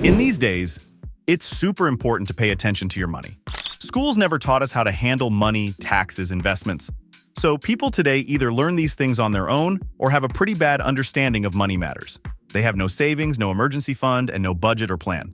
In these days, it's super important to pay attention to your money. Schools never taught us how to handle money, taxes, investments. So people today either learn these things on their own or have a pretty bad understanding of money matters. They have no savings, no emergency fund, and no budget or plan.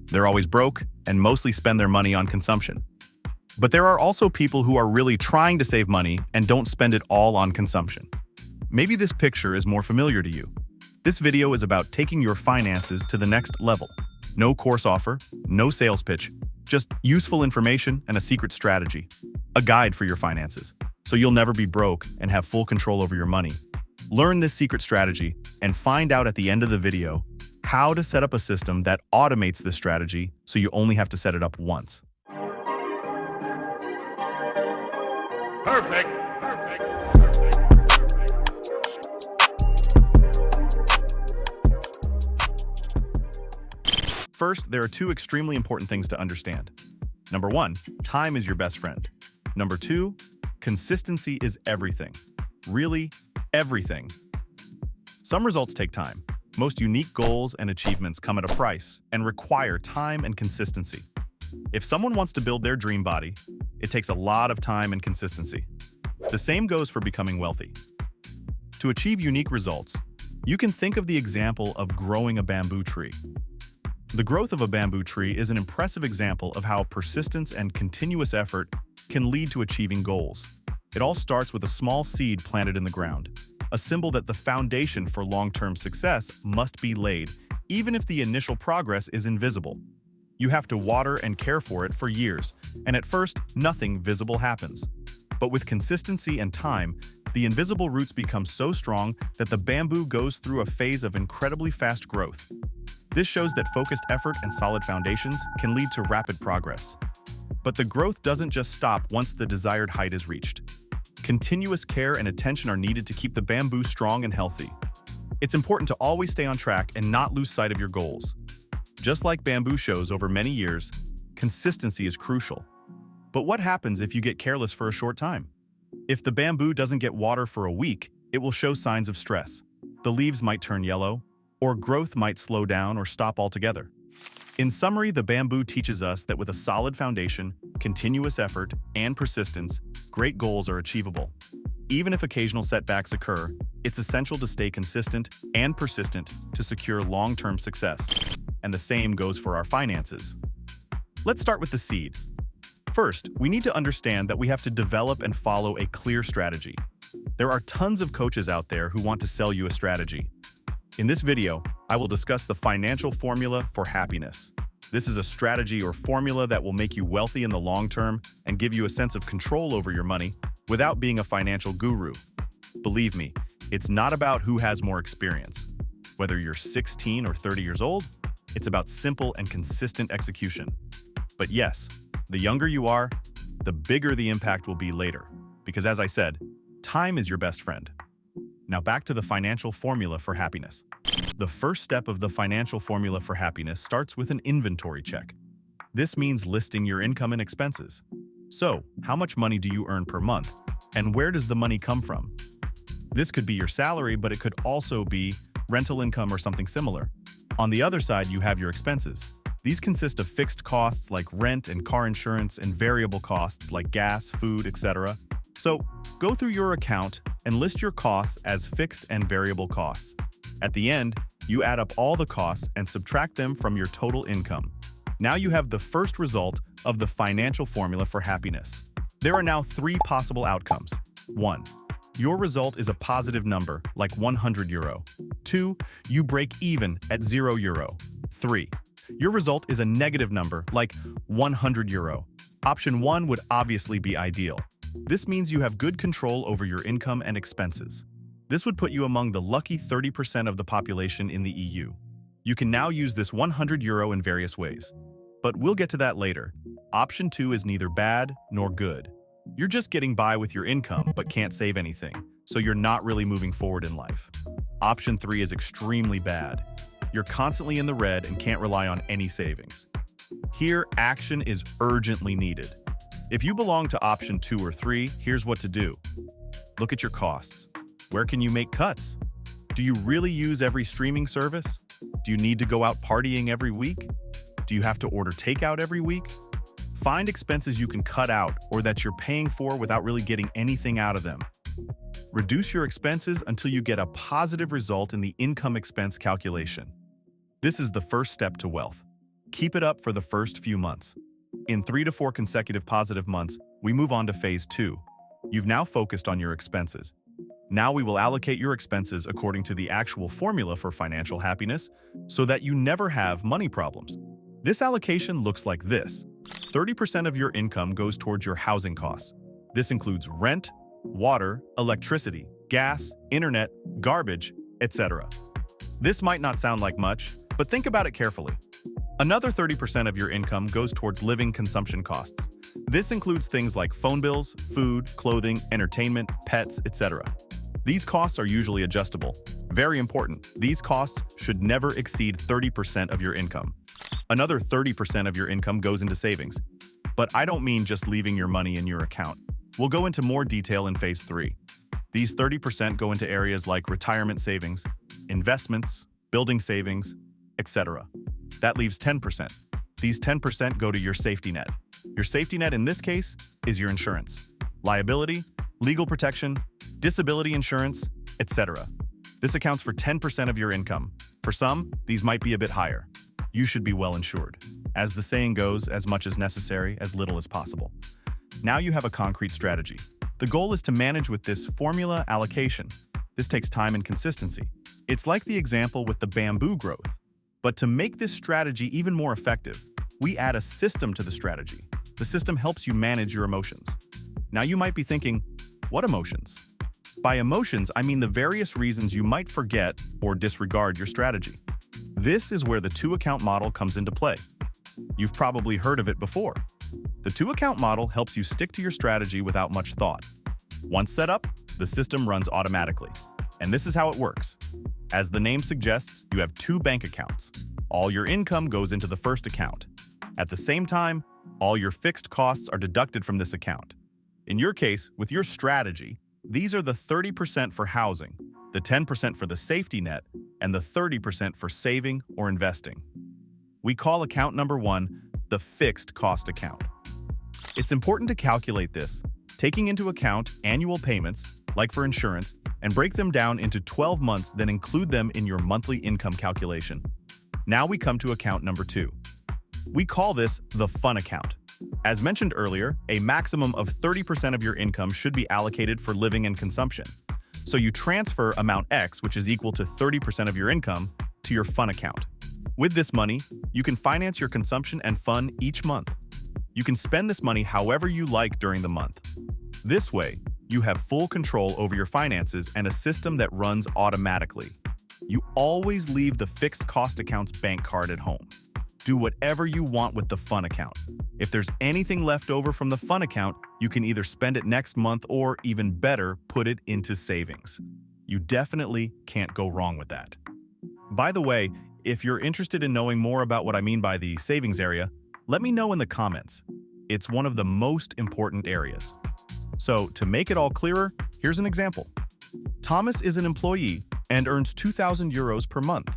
They're always broke and mostly spend their money on consumption. But there are also people who are really trying to save money and don't spend it all on consumption. Maybe this picture is more familiar to you. This video is about taking your finances to the next level. No course offer, no sales pitch, just useful information and a secret strategy. A guide for your finances, so you'll never be broke and have full control over your money. Learn this secret strategy and find out at the end of the video how to set up a system that automates this strategy so you only have to set it up once. Perfect. First, there are two extremely important things to understand. Number one, time is your best friend. Number two, consistency is everything. Really, everything. Some results take time. Most unique goals and achievements come at a price and require time and consistency. If someone wants to build their dream body, it takes a lot of time and consistency. The same goes for becoming wealthy. To achieve unique results, you can think of the example of growing a bamboo tree. The growth of a bamboo tree is an impressive example of how persistence and continuous effort can lead to achieving goals. It all starts with a small seed planted in the ground, a symbol that the foundation for long-term success must be laid, even if the initial progress is invisible. You have to water and care for it for years, and at first, nothing visible happens. But with consistency and time, the invisible roots become so strong that the bamboo goes through a phase of incredibly fast growth. This shows that focused effort and solid foundations can lead to rapid progress. But the growth doesn't just stop once the desired height is reached. Continuous care and attention are needed to keep the bamboo strong and healthy. It's important to always stay on track and not lose sight of your goals. Just like bamboo shows over many years, consistency is crucial. But what happens if you get careless for a short time? If the bamboo doesn't get water for a week, it will show signs of stress. The leaves might turn yellow, or growth might slow down or stop altogether. In summary, the bamboo teaches us that with a solid foundation, continuous effort, and persistence, great goals are achievable. Even if occasional setbacks occur, it's essential to stay consistent and persistent to secure long-term success. And the same goes for our finances. Let's start with the seed. First, we need to understand that we have to develop and follow a clear strategy. There are tons of coaches out there who want to sell you a strategy. In this video, I will discuss the financial formula for happiness. This is a strategy or formula that will make you wealthy in the long term and give you a sense of control over your money without being a financial guru. Believe me, it's not about who has more experience. Whether you're 16 or 30 years old, it's about simple and consistent execution. But yes, the younger you are, the bigger the impact will be later. Because as I said, time is your best friend. Now back to the financial formula for happiness. The first step of the financial formula for happiness starts with an inventory check. This means listing your income and expenses. So, how much money do you earn per month? And where does the money come from? This could be your salary, but it could also be rental income or something similar. On the other side, you have your expenses. These consist of fixed costs like rent and car insurance and variable costs like gas, food, etc. So, go through your account and list your costs as fixed and variable costs. At the end, you add up all the costs and subtract them from your total income. Now you have the first result of the financial formula for happiness. There are now three possible outcomes. 1. Your result is a positive number, like €100. 2. You break even at €0. 3. Your result is a negative number, like €100. Option 1 would obviously be ideal. This means you have good control over your income and expenses. This would put you among the lucky 30% of the population in the EU. You can now use this €100 in various ways. But we'll get to that later. Option 2 is neither bad nor good. You're just getting by with your income but can't save anything, so you're not really moving forward in life. Option 3 is extremely bad. You're constantly in the red and can't rely on any savings. Here, action is urgently needed. If you belong to option 2 or 3, here's what to do. Look at your costs. Where can you make cuts? Do you really use every streaming service? Do you need to go out partying every week? Do you have to order takeout every week? Find expenses you can cut out or that you're paying for without really getting anything out of them. Reduce your expenses until you get a positive result in the income expense calculation. This is the first step to wealth. Keep it up for the first few months. In 3 to 4 consecutive positive months, we move on to phase 2. You've now focused on your expenses. Now we will allocate your expenses according to the actual formula for financial happiness so that you never have money problems. This allocation looks like this. 30% of your income goes towards your housing costs. This includes rent, water, electricity, gas, internet, garbage, etc. This might not sound like much, but think about it carefully. Another 30% of your income goes towards living consumption costs. This includes things like phone bills, food, clothing, entertainment, pets, etc. These costs are usually adjustable. Very important, these costs should never exceed 30% of your income. Another 30% of your income goes into savings. But I don't mean just leaving your money in your account. We'll go into more detail in phase 3. These 30% go into areas like retirement savings, investments, building savings, etc. That leaves 10%. These 10% go to your safety net. Your safety net in this case is your insurance, liability, legal protection, disability insurance, etc. This accounts for 10% of your income. For some, these might be a bit higher. You should be well insured. As the saying goes, as much as necessary, as little as possible. Now you have a concrete strategy. The goal is to manage with this formula allocation. This takes time and consistency. It's like the example with the bamboo growth. But to make this strategy even more effective, we add a system to the strategy. The system helps you manage your emotions. Now you might be thinking, what emotions? By emotions, I mean the various reasons you might forget or disregard your strategy. This is where the 2-account model comes into play. You've probably heard of it before. The 2-account model helps you stick to your strategy without much thought. Once set up, the system runs automatically. And this is how it works. As the name suggests, you have 2 bank accounts. All your income goes into the first account. At the same time, all your fixed costs are deducted from this account. In your case, with your strategy, these are the 30% for housing, the 10% for the safety net, and the 30% for saving or investing. We call account number 1 the fixed cost account. It's important to calculate this, taking into account annual payments, like for insurance, and break them down into 12 months, then include them in your monthly income calculation. Now we come to account number 2. We call this the fun account. As mentioned earlier, a maximum of 30% of your income should be allocated for living and consumption. So you transfer amount X, which is equal to 30% of your income, to your fun account. With this money, you can finance your consumption and fun each month. You can spend this money however you like during the month. This way, you have full control over your finances and a system that runs automatically. You always leave the fixed cost account's bank card at home. Do whatever you want with the fun account. If there's anything left over from the fun account, you can either spend it next month or, even better, put it into savings. You definitely can't go wrong with that. By the way, if you're interested in knowing more about what I mean by the savings area, let me know in the comments. It's one of the most important areas. So, to make it all clearer, here's an example. Thomas is an employee and earns 2,000 euros per month.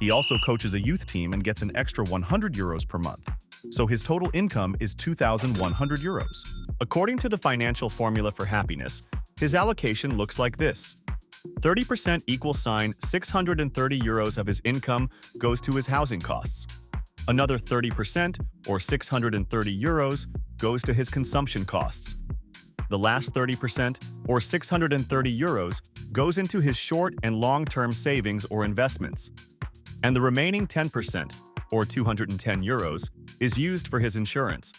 He also coaches a youth team and gets an extra 100 euros per month. So his total income is 2,100 euros. According to the financial formula for happiness, his allocation looks like this. 30% equals 630 euros of his income goes to his housing costs. Another 30%, or 630 euros, goes to his consumption costs. The last 30%, or 630 euros, goes into his short and long-term savings or investments. And the remaining 10%, or 210 euros, is used for his insurance.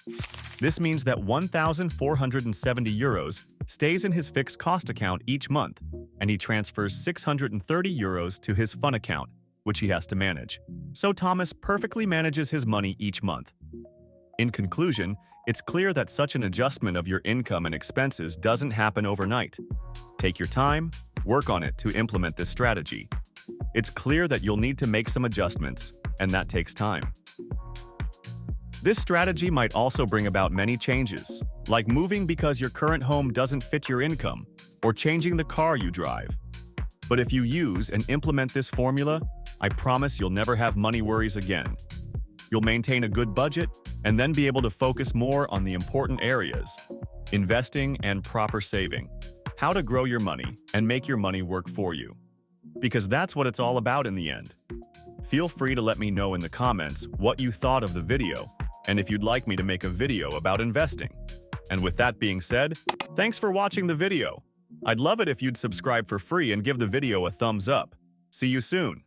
This means that 1,470 euros stays in his fixed cost account each month, and he transfers 630 euros to his fun account, which he has to manage. So Thomas perfectly manages his money each month. In conclusion, it's clear that such an adjustment of your income and expenses doesn't happen overnight. Take your time, work on it to implement this strategy. It's clear that you'll need to make some adjustments, and that takes time. This strategy might also bring about many changes, like moving because your current home doesn't fit your income, or changing the car you drive. But if you use and implement this formula, I promise you'll never have money worries again. You'll maintain a good budget and then be able to focus more on the important areas: investing and proper saving, how to grow your money and make your money work for you. Because that's what it's all about in the end. Feel free to let me know in the comments what you thought of the video and if you'd like me to make a video about investing. And with that being said, thanks for watching the video. I'd love it if you'd subscribe for free and give the video a thumbs up. See you soon.